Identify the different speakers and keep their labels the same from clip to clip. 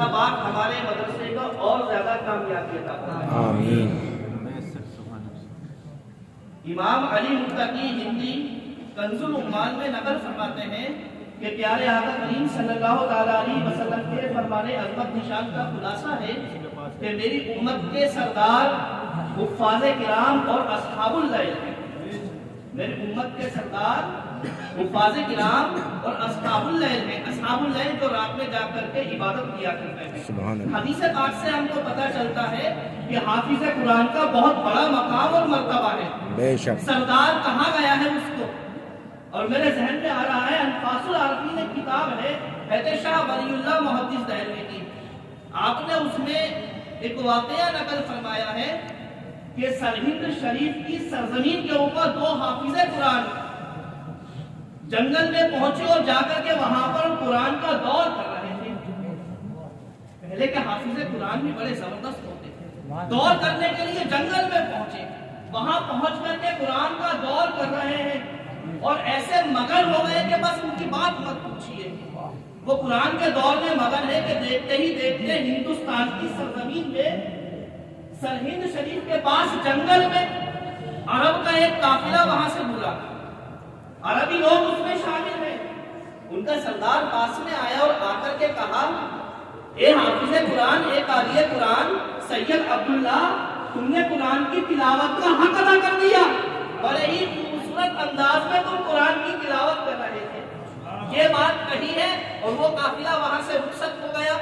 Speaker 1: باپ ہمارے مدرسے کو اور زیادہ کامیابی عطا فرمائے
Speaker 2: آمین۔
Speaker 1: امام علی متقی ہندی کنز العمال میں نقل فرماتے ہیں کہ پیارے آقا کریم صلی اللہ علیہ وسلم کے فرمان عظمت نشان کا خلاصہ ہے کہ میری امت کے سردار حفاظ کرام اور اصحاب اللیل ہیں۔ میری امت کے سردار حفاظ کرام اور اصحاب اللیل ہیں۔ اصحاب اللیل جو رات میں جا کر کے عبادت کیا کرتے ہیں۔ حدیث پاک سے ہم کو پتہ چلتا ہے کہ حافظ قرآن کا بہت بڑا مقام اور مرتبہ ہے۔
Speaker 2: بے شک
Speaker 1: سردار کہاں گیا ہے اس کو؟ اور میرے ذہن میں آ رہا ہے انفاس العارفین ایک کتاب ہے حیدر شاہ ولی اللہ محدث دہلوی کی۔ آپ نے اس میں ایک واقعہ نقل فرمایا ہے کہ سرہند شریف کی سرزمین کے اوپر دو حافظ قرآن جنگل میں پہنچے اور جا کر کے وہاں پر قرآن کا دور کر رہے تھے۔ پہلے کے حافظ قرآن بھی بڑے زبردست ہوتے تھے، دور کرنے کے لیے جنگل میں پہنچے، وہاں پہنچ کر کے قرآن کا دور کر رہے ہیں اور ایسے مگن ہو گئے کہ بس ان کی بات مت پوچھیے۔ وہ قرآن کے دور میں مگن ہے کہ دیکھتے ہی دیکھتے ہندوستان کی سرزمین میں سرہند شریف کے پاس جنگل میں عرب کا ایک قافلہ وہاں سے گزرا، عربی لوگ اس میں شامل ہیں۔ ان کا سردار پاس میں آیا اور آ کر کے کہا، اے حافظ قرآن، اے قاری قرآن سید عبداللہ، تم نے قرآن کی تلاوت کا حق ادا کر دیا۔ بڑے ہی خوبصورت انداز میں تم قرآن کی تلاوت کر رہے تھے۔ یہ بات کہی ہے اور وہ قافلہ وہاں سے رخصت ہو گیا۔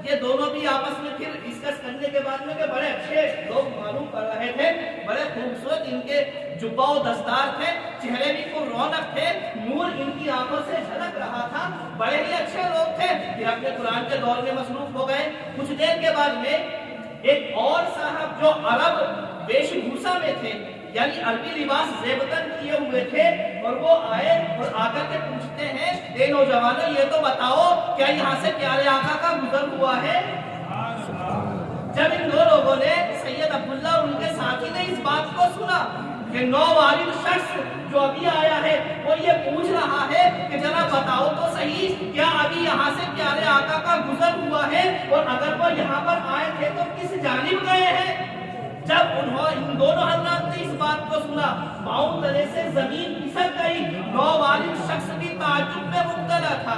Speaker 1: یہ دونوں بھی آپس میں پھر ڈسکس کرنے کے بعد میں کہ بڑے اچھے لوگ معلوم کر رہے تھے، بڑے خوبصورت ان کے جبہ و دستار تھے، چہرے بھی پر رونق تھے، نور ان کی آنکھوں سے جھلک رہا تھا، بڑے ہی اچھے لوگ تھے۔ پھر اپنے قرآن کے دور میں مصروف ہو گئے۔ کچھ دیر کے بعد میں ایک اور صاحب جو عرب ویش بھوسا میں تھے، یعنی عربی لباس زیبتن کیے ہوئے تھے، اور وہ آئے اور آ کر کے پوچھتے ہیں، اے نوجوانوں یہ تو بتاؤ کیا یہاں سے پیارے آقا کا گزر ہوا ہے؟ جب ان دو لوگوں نے، سید عبداللہ اور ان کے ساتھی نے اس بات کو سنا کہ نووالد شخص جو ابھی آیا ہے وہ یہ پوچھ رہا ہے کہ ذرا بتاؤ تو صحیح کیا ابھی یہاں سے پیارے آقا کا گزر ہوا ہے، اور اگر وہ یہاں پر آئے تھے تو کس جانب گئے ہیں؟ جب ان دونوں حضرات نے اس بات کو سنا، پاؤں تلے سے زمین کھسک گئی۔ نووالد شخص بھی تعجب میں مبتلا تھا۔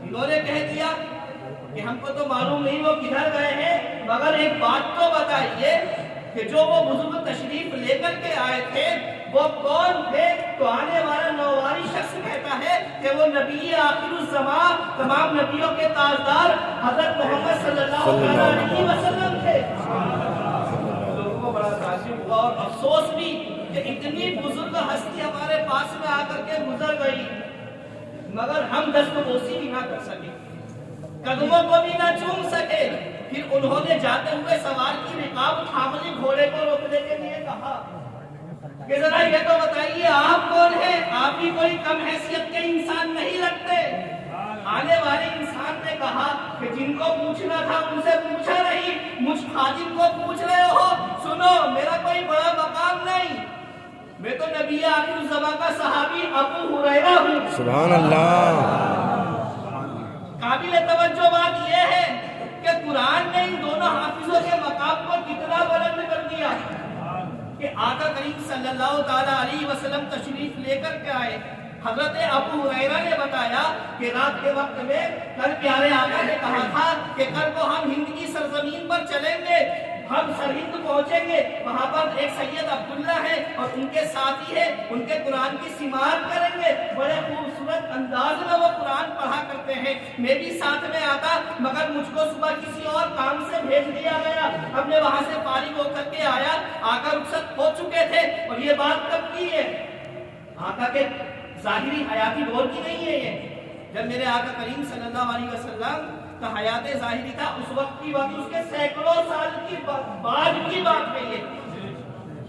Speaker 1: انہوں نے کہہ دیا کہ ہم کو تو معلوم نہیں وہ کدھر گئے ہیں، مگر ایک بات تو بتائیے کہ جو وہ بزرگ تشریف لے کر کے آئے تھے وہ کون تھے؟ تو آنے والا نووالد شخص کہتا ہے کہ وہ نبی آخر الزمان، تمام نبیوں کے تاجدار حضرت محمد صلی اللہ علیہ وسلم تھے۔ بڑا تعجب ہوا اور افسوس بھی کہ اتنی بزرگ ہستی ہمارے پاس میں آ کر کے گزر گئی، مگر ہم دست بوسی بھی نہ کر سکے، قدموں کو بھی نہ چوم سکے۔ پھر انہوں نے جاتے ہوئے سوار کی رکاب تھاملی گھوڑے کو روکنے کے لیے کہا کہ ذرا یہ تو بتائیے آپ کون ہیں؟ آپ بھی کوئی کم حیثیت کے انسان نہیں لگتے۔ آنے والے انسان نے کہا کہ جن کو پوچھنا تھا ان سے پوچھا نہیں، مجھ خادم کو پوچھ رہے ہو۔ سنو، میرا کوئی بڑا مقام نہیں، میں تو نبی آخر الزمان کا صحابی ابو ہریرہ ہوں۔
Speaker 2: سبحان اللہ۔
Speaker 1: قابل توجہ بات یہ ہے کہ قرآن نے ان دونوں حافظوں کے مقام کو کتنا بلند کر دیا کہ آقا کریم صلی اللہ تعالی علیہ وسلم تشریف لے کر کے آئے۔ حضرت ابو ہریرہ نے بتایا کہ رات کے وقت میں کل پیارے آقا نے کہا تھا کہ کل کو ہم ہند کی سرزمین پر چلیں گے، ہم سرہند پہنچیں گے، وہاں پر ایک سید عبداللہ ہے اور ان کے ساتھی ہے، ان کے قرآن کی سماعت کریں گے۔ بڑے خوبصورت انداز میں وہ قرآن پڑھا کرتے ہیں، میں بھی ساتھ میں آتا، مگر مجھ کو صبح کسی اور کام سے بھیج دیا گیا۔ ہم نے وہاں سے فارغ ہو کر کے آیا، آقا رخصت ہو چکے تھے۔ اور یہ بات کب کی ہے؟ آقا کے ظاہری حیاتی دور کی نہیں ہے، یہ جب میرے آقا کریم صلی اللہ علیہ وسلم کا حیات ظاہری تھا اس وقت کی بات، اس کے سینکڑوں سال کی بعد کی بات ہے، یہ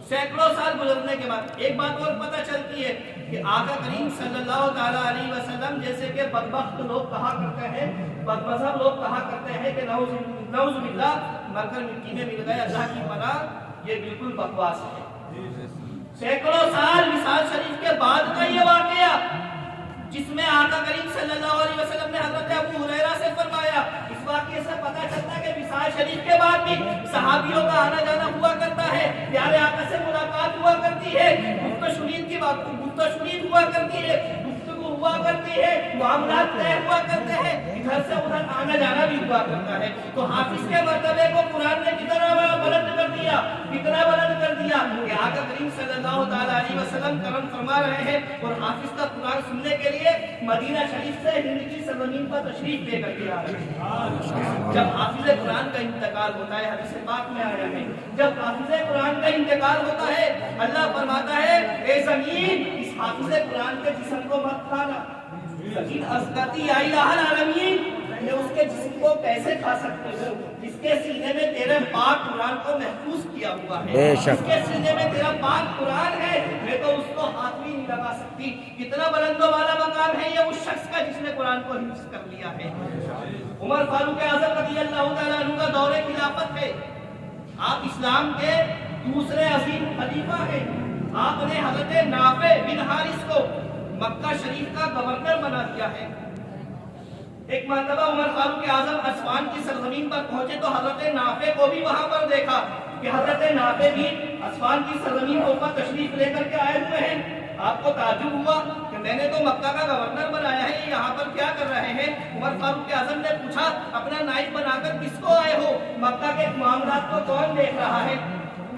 Speaker 1: سینکڑوں سال گزرنے کے بعد۔ ایک بات اور پتہ چلتی ہے کہ آقا کریم صلی اللہ تعالی علیہ وسلم جیسے کہ بدبخت لوگ کہا کرتے ہیں، بدمذہب لوگ کہا کرتے ہیں کہ نعوذ باللہ مر کر مٹی میں مل گئے، اللہ کی پناہ، یہ بالکل بکواس ہے۔ سینکڑوں سال وصال شریف کے بعد کا یہ واقعہ جس میں آقا کریم صلی اللہ علیہ وسلم نے حضرت ابو ہریرہ سے فرمایا، اس واقعے سے پتہ مطابق صحابیوں کا آنا جانا ہوا کرتا ہے، پیارے آقا سے ملاقات ہوا کرتی ہے، گفت و شنید ہوا کرتی ہے، گفتگو ہوا کرتی ہے، معاملات طے ہوا کرتے ہیں، ادھر سے ادھر آنا جانا بھی ہوا کرتا ہے۔ تو حافظ کے مرتبے کو قرآن نے کتنا بلند کر دیا، کتنا بلند کر دیا کہ آقا کریم صلی اللہ تعالیٰ علیہ وسلم کرم فرما رہے ہیں اور حافظ کا قرآن سننے کے لیے مدینہ شریف سے ہند کی سرزمین پر تشریف لے کر کے آ رہے ہیں۔ جب حافظ قرآن کا انتقال ہوتا ہے، حدیث پاک میں آیا ہے، جب حافظ قرآن کا انتقال ہوتا ہے، اللہ فرماتا ہے اے زمین اس حافظ قرآن کے جسم کو مت کھانا۔ زمین عرض کرتی یا الہ العالمین، میں اس کے جسم کو کیسے کھا سکتے ہو جس کے سینے میں تیرے پاک قرآن کو محفوظ کیا ہوا ہے، جس کے سینے میں تیرا پاک قرآن ہے، میں تو اس کو ہاتھ بھی نہیں لگا سکتی۔ کتنا بلند و بالا مقام ہے یہ اس شخص کا جس نے قرآن کو حفظ کر لیا ہے۔ عمر فاروق اعظم رضی اللہ تعالیٰ عنہ کا دور خلافت ہے، آپ اسلام کے دوسرے عظیم خلیفہ ہیں۔ آپ نے حضرت نافع بن حارث کو مکہ شریف کا گورنر بنا دیا ہے۔ ایک مرتبہ عمر فاروق اعظم اصفہان کی سرزمین پر پہنچے تو حضرت نافع کو بھی وہاں پر دیکھا کہ حضرت نافع بھی اصفہان کی سرزمین کے اوپر تشریف لے کر کے آئے ہوئے ہیں۔ آپ کو تعجب ہوا کہ میں نے تو مکہ کا گورنر بنایا ہے، یہ یہاں پر کیا کر رہے ہیں؟ عمر فاروق اعظم نے پوچھا اپنا نائب بنا کر کس کو آئے ہو؟ مکہ کے معاملات کو کون دیکھ رہا ہے؟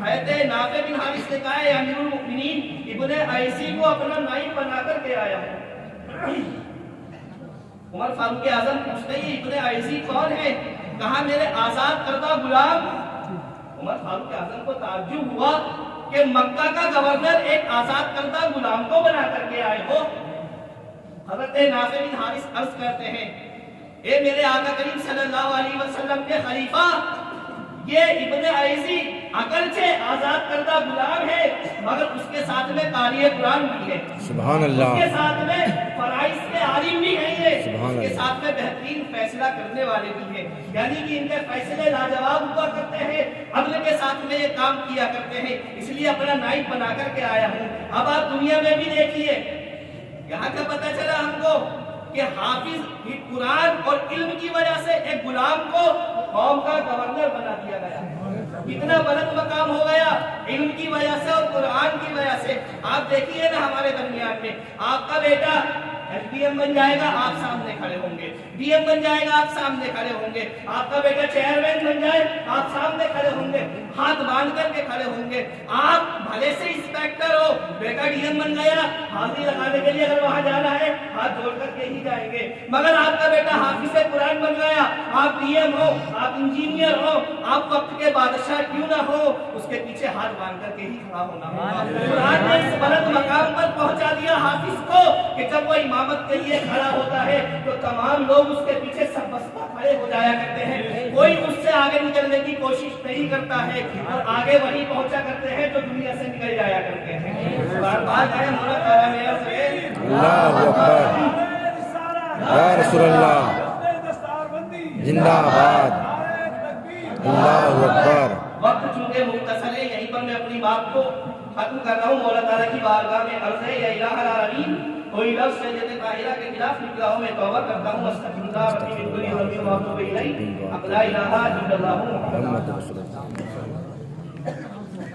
Speaker 1: حضرت نافع بن حارث نے کہا ہے امیر المؤمنین ابن عیسی کو اپنا نائب بنا کر کے آیا ہے۔ عمر فاروق اعظم پوچھتے ہیں ابن عیسی کون ہے؟ کہا میرے آزاد کردہ غلام۔ عمر فاروق اعظم کو تعجب ہوا کہ مکہ کا گورنر ایک آزاد کردہ غلام کو بنا کر کے آئے ہو۔ حضرت نافع بن حارث عرض کرتے ہیں اے میرے آقا کریم صلی اللہ علیہ وسلم کے خلیفہ، یہ ابن عیسی اگرچہ آزاد کردہ غلام ہے مگر اس کے ساتھ میں قاری قرآن بھی ہے، سبحان اللہ، اس کے ساتھ میں فرائض کے عالم بھی ہیں، یہ اس کے ساتھ میں بہترین فیصلہ کرنے والے بھی ہیں، یعنی کہ ان کے فیصلے لاجواب ہوا کرتے ہیں، عدل کے ساتھ میں یہ کام کیا کرتے ہیں، اس لیے اپنا نائب بنا کر کے آیا ہوں۔ اب آپ دنیا میں بھی دیکھیے، یہاں کا پتہ چلا ہم کو کہ حافظ قرآن اور علم کی وجہ سے ایک غلام کو قوم کا گورنر بنا دیا گیا، کتنا بلند مقام ہو گیا علم کی وجہ سے اور قرآن کی وجہ سے۔ آپ دیکھیے نا ہمارے درمیان میں آپ کا بیٹا ایس ڈی ایم بن جائے گا، آپ سامنے کھڑے ہوں گے، ڈی ایم بن جائے گا، آپ سامنے کھڑے ہوں گے، آپ کا بیٹا چیئرمین بن جائے آپ سامنے کھڑے ہوں گے، ہاتھ باندھ کر کے کھڑے ہوں گے۔ آپ بھلے سے انسپیکٹر ہو، بیٹا ڈی ایم بن گیا، حاضری لگانے کے لیے اگر وہاں جانا ہے ہاتھ جوڑ کر کے ہی جائیں گے، مگر آپ کا بیٹا حافظ قرآن بن گیا، آپ ڈی ایم ہو، آپ انجینئر ہو، آپ وقت کے بادشاہ کیوں نہ ہو، اس کے پیچھے ہاتھ باندھ کر کے ہی کھڑا ہونا ہوگا۔ قرآن نے اس بلند مقام پر پہنچا دیا حافظ کو کہ جب وہ امامت کے لیے کھڑا ہوتا ہے تو تمام لوگ اس کے پیچھے سب بستہ کھڑے ہو جایا کرتے ہیں، کوئی اس سے آگے نکلنے کی کوشش نہیں کرتا ہے اور آگے وہی پہنچا کرتے ہیں جو دنیا سے نکل جایا کرتے ہیں۔ بار بار کہے مولا تعالیٰ میرا سے اللہ اکبر، یا رسول اللہ زندہ آباد، اللہ اکبر۔ وقت چونکہ مختصر ہے، یہیں پر میں اپنی بات کو ختم کر رہا ہوں۔ مولا تعالیٰ کی بارگاہ میں عرض ہے یا الہ العالمین، کوئی لفظ سیدۃ طاہرہ کے خلاف نکلا ہو میں توبہ کرتا ہوں، استغفر اللہ ربی من کل ذنب و اتوب الیہ، لا الہ الا اللہ محمد رسول اللہ۔